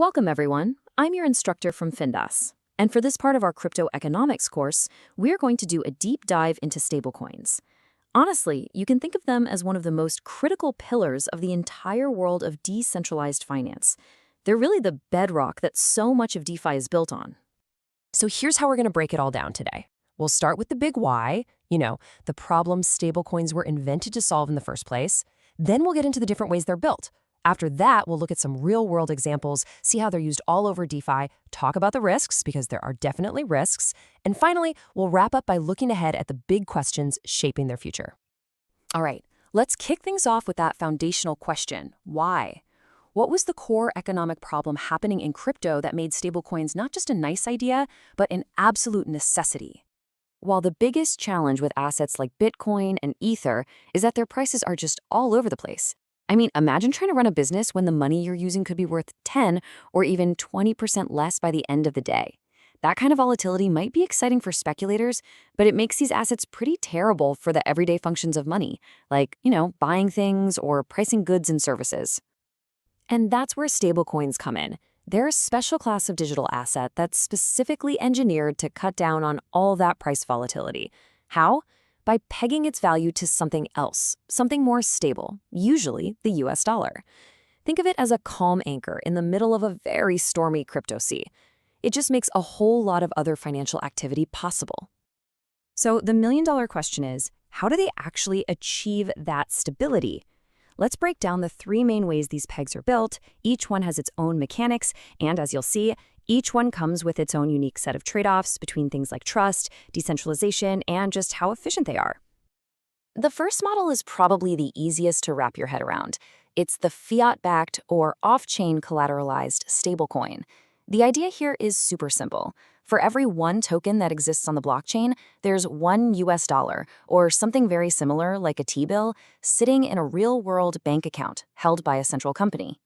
Welcome, everyone. I'm your instructor from FinDaS. And for this part of our crypto economics course, we're going to do a deep dive into stablecoins. Honestly, you can think of them as one of the most critical pillars of the entire world of decentralized finance. They're really the bedrock that so much of DeFi is built on. So here's how we're going to break it all down today. We'll start with the big why, the problems stablecoins were invented to solve in the first place. Then we'll get into the different ways they're built. After that, we'll look at some real-world examples, see how they're used all over DeFi, talk about the risks, because there are definitely risks, and finally, we'll wrap up by looking ahead at the big questions shaping their future. All right, let's kick things off with that foundational question: why? What was the core economic problem happening in crypto that made stablecoins not just a nice idea, but an absolute necessity? While the biggest challenge with assets like Bitcoin and Ether is that their prices are just all over the place. I mean, imagine trying to run a business when the money you're using could be worth 10 or even 20% less by the end of the day. That kind of volatility might be exciting for speculators, but it makes these assets pretty terrible for the everyday functions of money, like, buying things or pricing goods and services. And that's where stablecoins come in. They're a special class of digital asset that's specifically engineered to cut down on all that price volatility. How? By pegging its value to something else, something more stable, usually the US dollar. Think of it as a calm anchor in the middle of a very stormy crypto sea. It just makes a whole lot of other financial activity possible. So the million-dollar question is, how do they actually achieve that stability? Let's break down the three main ways these pegs are built. Each one has its own mechanics, and as you'll see, each one comes with its own unique set of trade-offs between things like trust, decentralization, and just how efficient they are. The first model is probably the easiest to wrap your head around. It's the fiat-backed or off-chain collateralized stablecoin. The idea here is super simple. For every one token that exists on the blockchain, there's one US dollar, or something very similar like a T-bill, sitting in a real-world bank account held by a central company.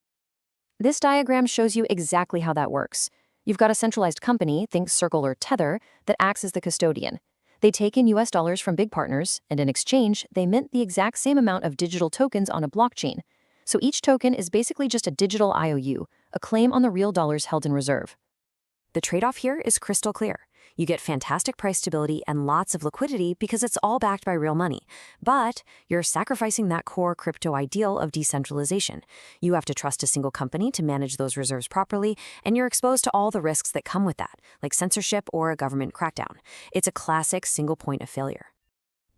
This diagram shows you exactly how that works. You've got a centralized company, think Circle or Tether, that acts as the custodian. They take in US dollars from big partners, and in exchange, they mint the exact same amount of digital tokens on a blockchain. So each token is basically just a digital IOU, a claim on the real dollars held in reserve. The trade-off here is crystal clear. You get fantastic price stability and lots of liquidity because it's all backed by real money. But you're sacrificing that core crypto ideal of decentralization. You have to trust a single company to manage those reserves properly, and you're exposed to all the risks that come with that, like censorship or a government crackdown. It's a classic single point of failure.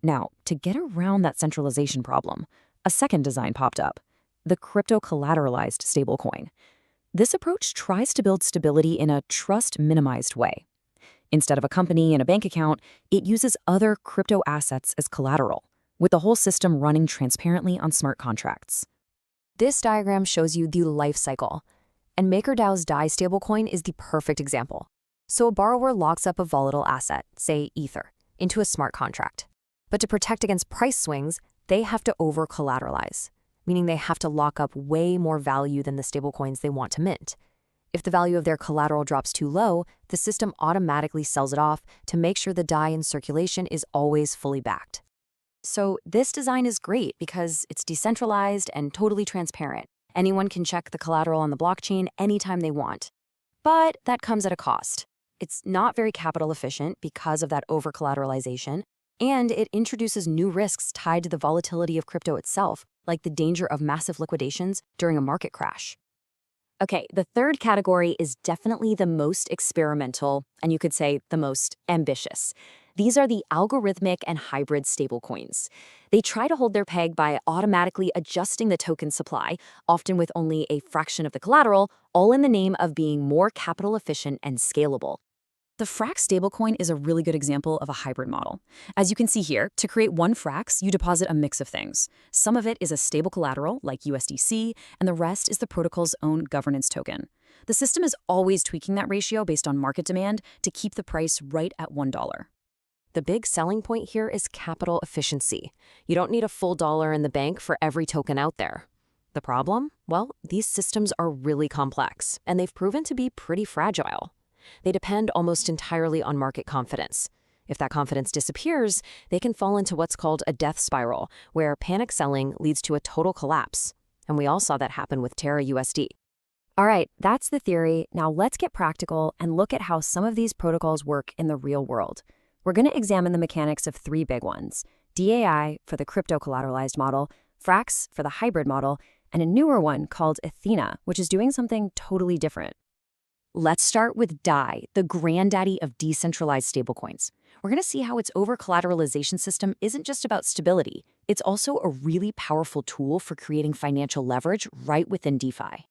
Now, to get around that centralization problem, a second design popped up: the crypto-collateralized stablecoin. This approach tries to build stability in a trust-minimized way. Instead of a company and a bank account, it uses other crypto assets as collateral, with the whole system running transparently on smart contracts. This diagram shows you the life cycle, and MakerDAO's DAI stablecoin is the perfect example. So a borrower locks up a volatile asset, say Ether, into a smart contract. But to protect against price swings, they have to over-collateralize, meaning they have to lock up way more value than the stablecoins they want to mint. If the value of their collateral drops too low, the system automatically sells it off to make sure the DAI in circulation is always fully backed. So this design is great because it's decentralized and totally transparent. Anyone can check the collateral on the blockchain anytime they want. But that comes at a cost. It's not very capital efficient because of that over-collateralization, and it introduces new risks tied to the volatility of crypto itself, like the danger of massive liquidations during a market crash. Okay, the third category is definitely the most experimental, and you could say the most ambitious. These are the algorithmic and hybrid stablecoins. They try to hold their peg by automatically adjusting the token supply, often with only a fraction of the collateral, all in the name of being more capital efficient and scalable. The Frax stablecoin is a really good example of a hybrid model. As you can see here, to create one Frax, you deposit a mix of things. Some of it is a stable collateral, like USDC, and the rest is the protocol's own governance token. The system is always tweaking that ratio based on market demand to keep the price right at $1. The big selling point here is capital efficiency. You don't need a full dollar in the bank for every token out there. The problem? Well, these systems are really complex, and they've proven to be pretty fragile. They depend almost entirely on market confidence. If that confidence disappears, they can fall into what's called a death spiral, where panic selling leads to a total collapse. And we all saw that happen with Terra USD. All right, that's the theory. Now let's get practical and look at how some of these protocols work in the real world. We're going to examine the mechanics of three big ones: DAI for the crypto-collateralized model, Frax for the hybrid model, and a newer one called Athena, which is doing something totally different. Let's start with DAI, the granddaddy of decentralized stablecoins. We're going to see how its over-collateralization system isn't just about stability. It's also a really powerful tool for creating financial leverage right within DeFi.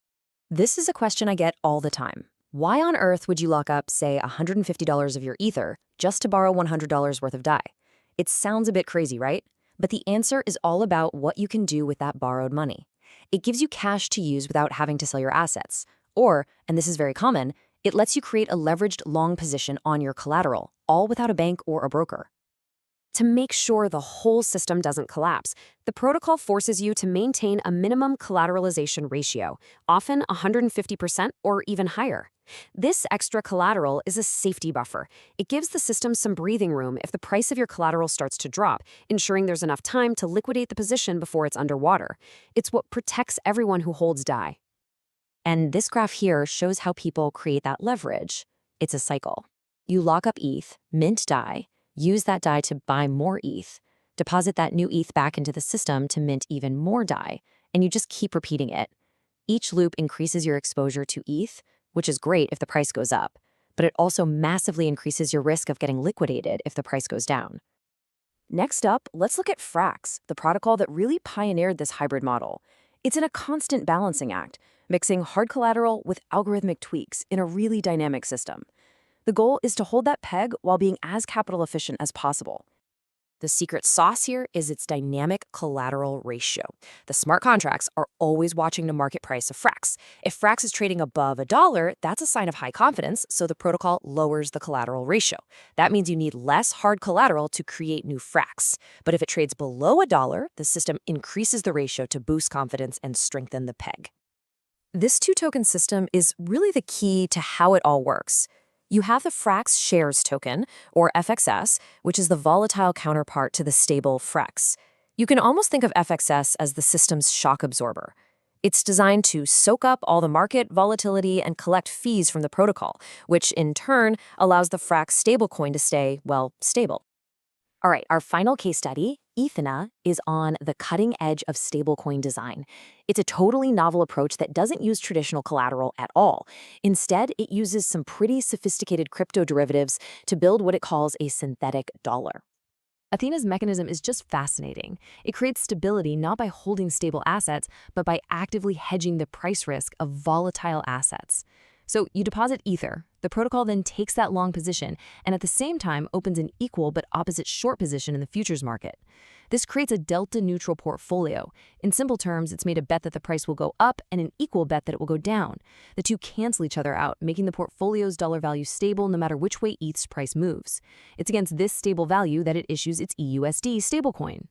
This is a question I get all the time. Why on earth would you lock up, say, $150 of your Ether just to borrow $100 worth of DAI? It sounds a bit crazy, right? But the answer is all about what you can do with that borrowed money. It gives you cash to use without having to sell your assets. Or, and this is very common, it lets you create a leveraged long position on your collateral, all without a bank or a broker. To make sure the whole system doesn't collapse, the protocol forces you to maintain a minimum collateralization ratio, often 150% or even higher. This extra collateral is a safety buffer. It gives the system some breathing room if the price of your collateral starts to drop, ensuring there's enough time to liquidate the position before it's underwater. It's what protects everyone who holds DAI. And this graph here shows how people create that leverage. It's a cycle. You lock up ETH, mint DAI, use that DAI to buy more ETH, deposit that new ETH back into the system to mint even more DAI, and you just keep repeating it. Each loop increases your exposure to ETH, which is great if the price goes up, but it also massively increases your risk of getting liquidated if the price goes down. Next up, let's look at Frax, the protocol that really pioneered this hybrid model. It's in a constant balancing act, mixing hard collateral with algorithmic tweaks in a really dynamic system. The goal is to hold that peg while being as capital efficient as possible. The secret sauce here is its dynamic collateral ratio. The smart contracts are always watching the market price of Frax. If Frax is trading above $1, that's a sign of high confidence, so the protocol lowers the collateral ratio. That means you need less hard collateral to create new Frax. But if it trades below $1, the system increases the ratio to boost confidence and strengthen the peg. This two-token system is really the key to how it all works. You have the Frax Shares token, or FXS, which is the volatile counterpart to the stable Frax. You can almost think of FXS as the system's shock absorber. It's designed to soak up all the market volatility and collect fees from the protocol, which in turn allows the Frax stablecoin to stay, well, stable. All right, our final case study, Athena, is on the cutting edge of stablecoin design. It's a totally novel approach that doesn't use traditional collateral at all. Instead, it uses some pretty sophisticated crypto derivatives to build what it calls a synthetic dollar. Athena's mechanism is just fascinating. It creates stability not by holding stable assets, but by actively hedging the price risk of volatile assets. So you deposit Ether. The protocol then takes that long position and at the same time opens an equal but opposite short position in the futures market. This creates a delta-neutral portfolio. In simple terms, it's made a bet that the price will go up and an equal bet that it will go down. The two cancel each other out, making the portfolio's dollar value stable no matter which way ETH's price moves. It's against this stable value that it issues its EUSD stablecoin.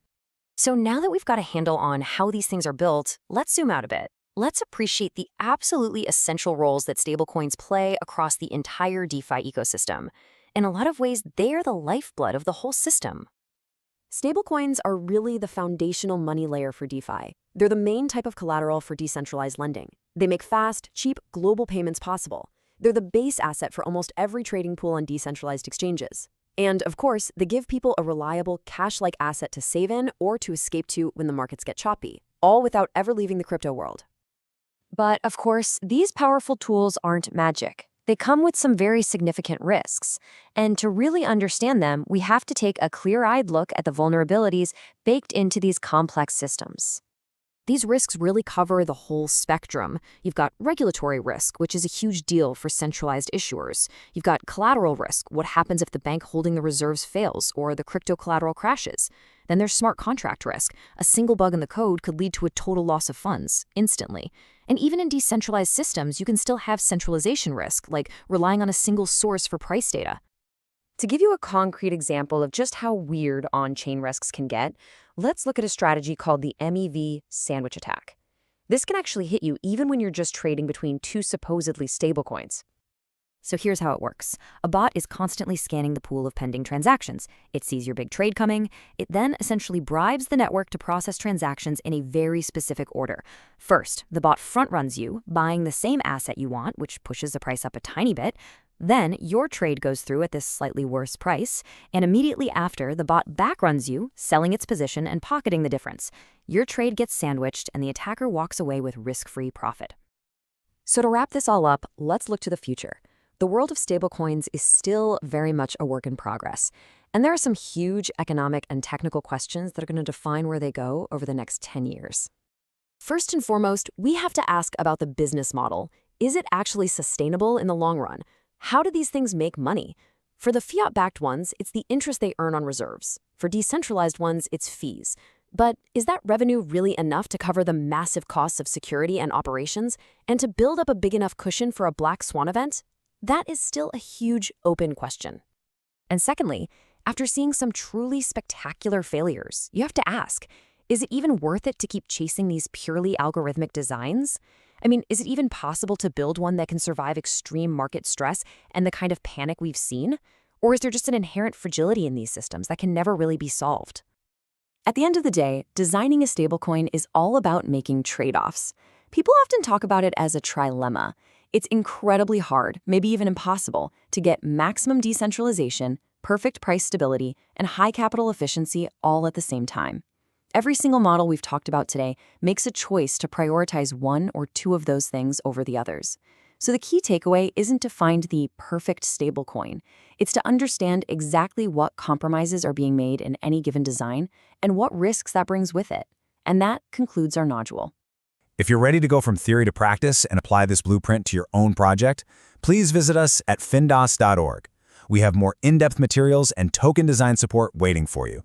So now that we've got a handle on how these things are built, let's zoom out a bit. Let's appreciate the absolutely essential roles that stablecoins play across the entire DeFi ecosystem. In a lot of ways, they are the lifeblood of the whole system. Stablecoins are really the foundational money layer for DeFi. They're the main type of collateral for decentralized lending. They make fast, cheap, global payments possible. They're the base asset for almost every trading pool on decentralized exchanges. And, of course, they give people a reliable, cash-like asset to save in or to escape to when the markets get choppy, all without ever leaving the crypto world. But, of course, these powerful tools aren't magic. They come with some very significant risks. And to really understand them, we have to take a clear-eyed look at the vulnerabilities baked into these complex systems. These risks really cover the whole spectrum. You've got regulatory risk, which is a huge deal for centralized issuers. You've got collateral risk, what happens if the bank holding the reserves fails or the crypto collateral crashes. Then there's smart contract risk. A single bug in the code could lead to a total loss of funds, instantly. And even in decentralized systems, you can still have centralization risk, like relying on a single source for price data. To give you a concrete example of just how weird on-chain risks can get, let's look at a strategy called the MEV sandwich attack. This can actually hit you even when you're just trading between two supposedly stable coins. So here's how it works. A bot is constantly scanning the pool of pending transactions. It sees your big trade coming. It then essentially bribes the network to process transactions in a very specific order. First, the bot front-runs you, buying the same asset you want, which pushes the price up a tiny bit. Then your trade goes through at this slightly worse price, and immediately after, the bot backruns you, selling its position and pocketing the difference. Your trade gets sandwiched, and the attacker walks away with risk-free profit. So to wrap this all up, let's look to the future. The world of stablecoins is still very much a work in progress, and there are some huge economic and technical questions that are going to define where they go over the next 10 years. First and foremost, we have to ask about the business model. Is it actually sustainable in the long run? How do these things make money? For the fiat-backed ones, it's the interest they earn on reserves. For decentralized ones, it's fees. But is that revenue really enough to cover the massive costs of security and operations, and to build up a big enough cushion for a black swan event? That is still a huge open question. And secondly, after seeing some truly spectacular failures, you have to ask, is it even worth it to keep chasing these purely algorithmic designs? I mean, is it even possible to build one that can survive extreme market stress and the kind of panic we've seen? Or is there just an inherent fragility in these systems that can never really be solved? At the end of the day, designing a stablecoin is all about making trade-offs. People often talk about it as a trilemma. It's incredibly hard, maybe even impossible, to get maximum decentralization, perfect price stability, and high capital efficiency all at the same time. Every single model we've talked about today makes a choice to prioritize one or two of those things over the others. So the key takeaway isn't to find the perfect stablecoin. It's to understand exactly what compromises are being made in any given design and what risks that brings with it. And that concludes our nodule. If you're ready to go from theory to practice and apply this blueprint to your own project, please visit us at findas.org. We have more in-depth materials and token design support waiting for you.